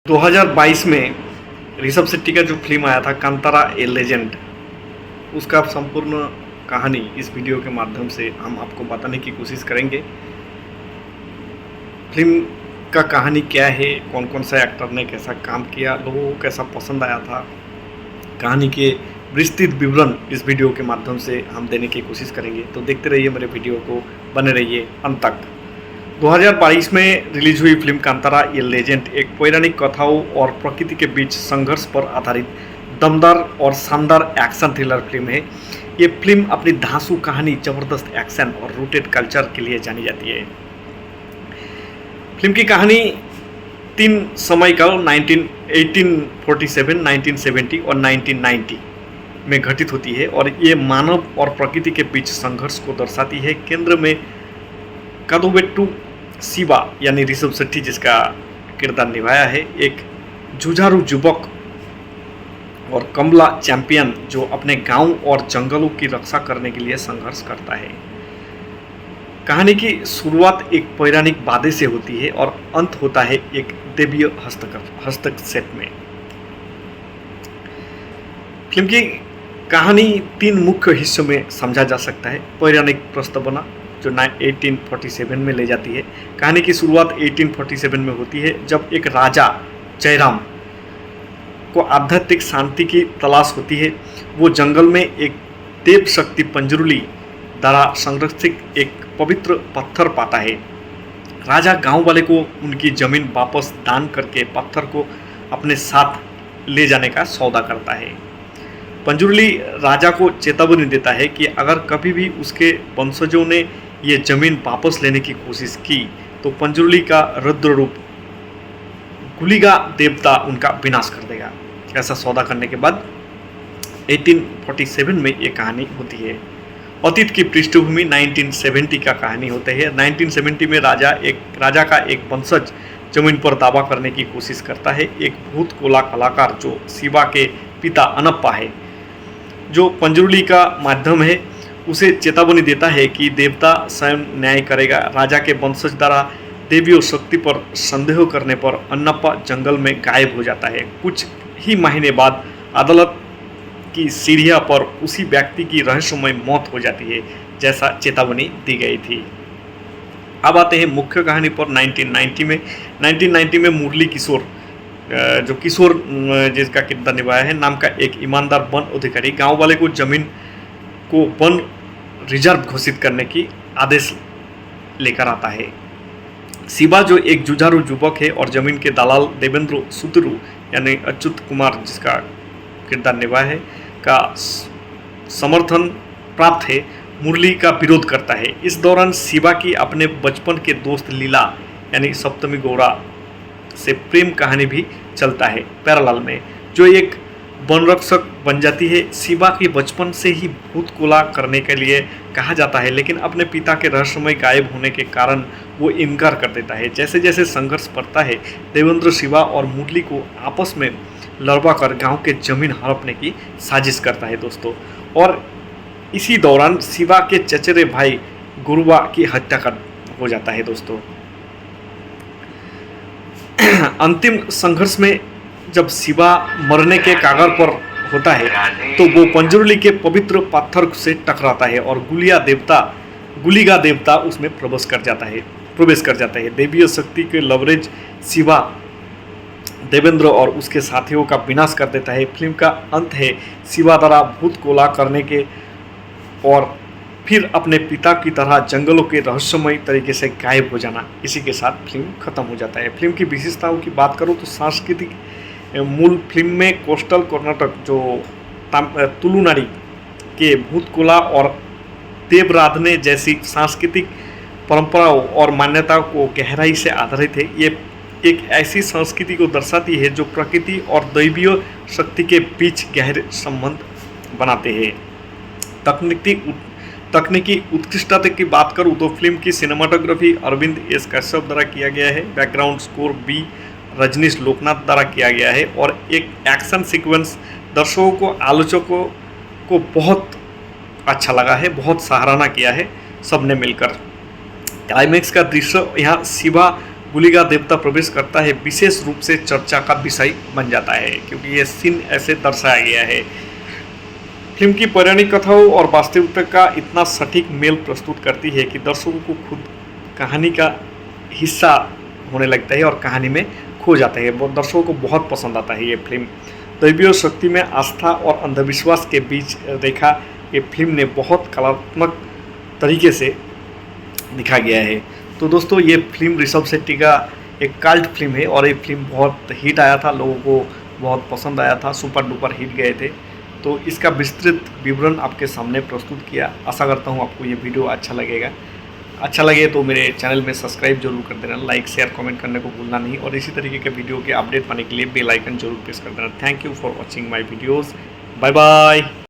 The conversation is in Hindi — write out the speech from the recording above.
2022 में ऋषभ शेट्टी का जो फिल्म आया था कांतारा ए लेजेंड, उसका संपूर्ण कहानी इस वीडियो के माध्यम से हम आपको बताने की कोशिश करेंगे। फिल्म का कहानी क्या है, कौन कौन सा एक्टर ने कैसा काम किया, लोगों को कैसा पसंद आया था, कहानी के विस्तृत विवरण इस वीडियो के माध्यम से हम देने की कोशिश करेंगे। तो देखते रहिए मेरे वीडियो को, बने रहिए अंत तक। 2022 में रिलीज हुई फिल्म कांतारा ये लेजेंड एक पौराणिक कथाओं और प्रकृति के बीच संघर्ष पर आधारित दमदार और शानदार एक्शन थ्रिलर फिल्म है। ये फिल्म अपनी धांसू कहानी, जबरदस्त एक्शन और रूटेड कल्चर के लिए जानी जाती है। फिल्म की कहानी तीन समयकाल 1847, 1970 और 1990 में घटित होती है और ये मानव और प्रकृति के बीच संघर्ष को दर्शाती है। केंद्र में कादुवेट्टू शिवा यानी ऋषभ शेट्टी जिसका किरदार निभाया है, एक जुझारू युवक और कमला चैंपियन जो अपने गांव और जंगलों की रक्षा करने के लिए संघर्ष करता है। कहानी की शुरुआत एक पौराणिक वादे से होती है और अंत होता है एक दैवीय हस्तक्षेप में। फिल्म की कहानी तीन मुख्य हिस्सों में समझा जा सकता है। पौराणिक प्रस्तावना जो 1847 में ले जाती है। कहानी की शुरुआत 1847 में होती है जब एक राजा जयराम को आध्यात्मिक शांति की तलाश होती है। वो जंगल में एक देव शक्ति पंजरुली द्वारा संरक्षित एक पवित्र पत्थर पाता है। राजा गांव वाले को उनकी जमीन वापस दान करके पत्थर को अपने साथ ले जाने का सौदा करता है। पंजरुली राजा को चेतावनी देता है कि अगर कभी भी उसके वंशजों ने ये जमीन वापस लेने की कोशिश की तो पंजरुली का रुद्र रूप गुलिगा देवता उनका विनाश कर देगा। ऐसा सौदा करने के बाद 1847 में ये कहानी होती है। अतीत की पृष्ठभूमि 1970 का कहानी होते हैं। 1970 में राजा का एक वंशज जमीन पर दावा करने की कोशिश करता है। एक भूत कोला कलाकार जो शिवा के पिता अनप्पा है, जो पंजरुली का माध्यम है, उसे चेतावनी देता है कि देवता स्वयं न्याय करेगा। राजा के वंशज द्वारा देवी और शक्ति पर संदेह करने पर अन्नप्पा जंगल में गायब हो जाता है। कुछ ही महीने बाद अदालत की सीढ़ियां पर उसी व्यक्ति की रहस्यमय मौत हो जाती है जैसा चेतावनी दी गई थी। अब आते हैं मुख्य कहानी पर। 1990 में मुरली किशोर, जो किशोर जिसका किरदार निभाया है, नाम का एक ईमानदार वन अधिकारी गांव वाले को जमीन को वन रिजर्व घोषित करने की आदेश लेकर आता है। शिवा जो एक जुझारू युवक है और जमीन के दलाल देवेंद्र सुतरू यानी अच्युत कुमार जिसका किरदार निभाया है का समर्थन प्राप्त है, मुरली का विरोध करता है। इस दौरान शिवा की अपने बचपन के दोस्त लीला यानी सप्तमी गौड़ा से प्रेम कहानी भी चलता है पैरेलल में, जो एक वनरक्षक बन जाती है। शिवा के बचपन से ही भूत कोला करने के लिए कहा जाता है, लेकिन अपने पिता के रहस्यमय गायब होने के कारण वो इनकार कर देता है। जैसे जैसे संघर्ष बढ़ता है, देवेंद्र शिवा और मुरली को आपस में लड़वा कर गांव के जमीन हड़पने की साजिश करता है दोस्तों। और इसी दौरान शिवा के चचेरे भाई गुरुवा की हत्या हो जाता है दोस्तों। अंतिम संघर्ष में जब शिवा मरने के कागार पर होता है तो वो पंजरुली के पवित्र पत्थर से टकराता है और गुलिगा देवता उसमें प्रवेश कर जाता है। देवीय शक्ति के लवरेज शिवा देवेंद्र और उसके साथियों का विनाश कर देता है। फिल्म का अंत है शिवा द्वारा भूत कोला करने के और फिर अपने पिता की तरह जंगलों के रहस्यमय तरीके से गायब हो जाना। इसी के साथ फिल्म खत्म हो जाता है। फिल्म की विशेषताओं की बात करूँ तो सांस्कृतिक मूल फिल्म में कोस्टल कर्नाटक जो तुलुनारी के भूत कोला और देवराधने जैसी सांस्कृतिक परंपराओं और मान्यताओं को गहराई से आधारित है। ये एक ऐसी संस्कृति को दर्शाती है जो प्रकृति और दैवीय शक्ति के बीच गहरे संबंध बनाते हैं। तकनीकी उत्कृष्टता की बात करूँ तो फिल्म की सिनेमाटोग्राफी अरविंद एस कश्यप द्वारा किया गया है। Background score by Rajneesh Loknath द्वारा किया गया है और एक एक्शन सीक्वेंस दर्शकों को, आलोचकों को बहुत अच्छा लगा है, बहुत सराहना किया है सबने मिलकर। क्लाइमैक्स का दृश्य यहाँ शिवा गुलिगा देवता प्रवेश करता है विशेष रूप से चर्चा का विषय बन जाता है, क्योंकि ये सीन ऐसे दर्शाया गया है। फिल्म की पौराणिक कथाओं और वास्तविकता का इतना सटीक मेल प्रस्तुत करती है कि दर्शकों को खुद कहानी का हिस्सा होने लगता है और कहानी में खो जाता है। वो दर्शकों को बहुत पसंद आता है ये फिल्म। दैवीय शक्ति में आस्था और अंधविश्वास के बीच रेखा ये फिल्म ने बहुत कलात्मक तरीके से दिखा गया है। तो दोस्तों, ये फिल्म ऋषभ शेट्टी का एक कल्ट फिल्म है और ये फिल्म बहुत हिट आया था, लोगों को बहुत पसंद आया था, सुपर डुपर हिट गए थे। तो इसका विस्तृत विवरण आपके सामने प्रस्तुत किया। आशा करता हूँ आपको ये वीडियो अच्छा लगेगा। अच्छा लगे तो मेरे चैनल में सब्सक्राइब जरूर कर देना, लाइक शेयर कमेंट करने को भूलना नहीं, और इसी तरीके के वीडियो के अपडेट पाने के लिए बेल आइकन जरूर प्रेस कर देना। Thank you for watching my videos. Bye bye.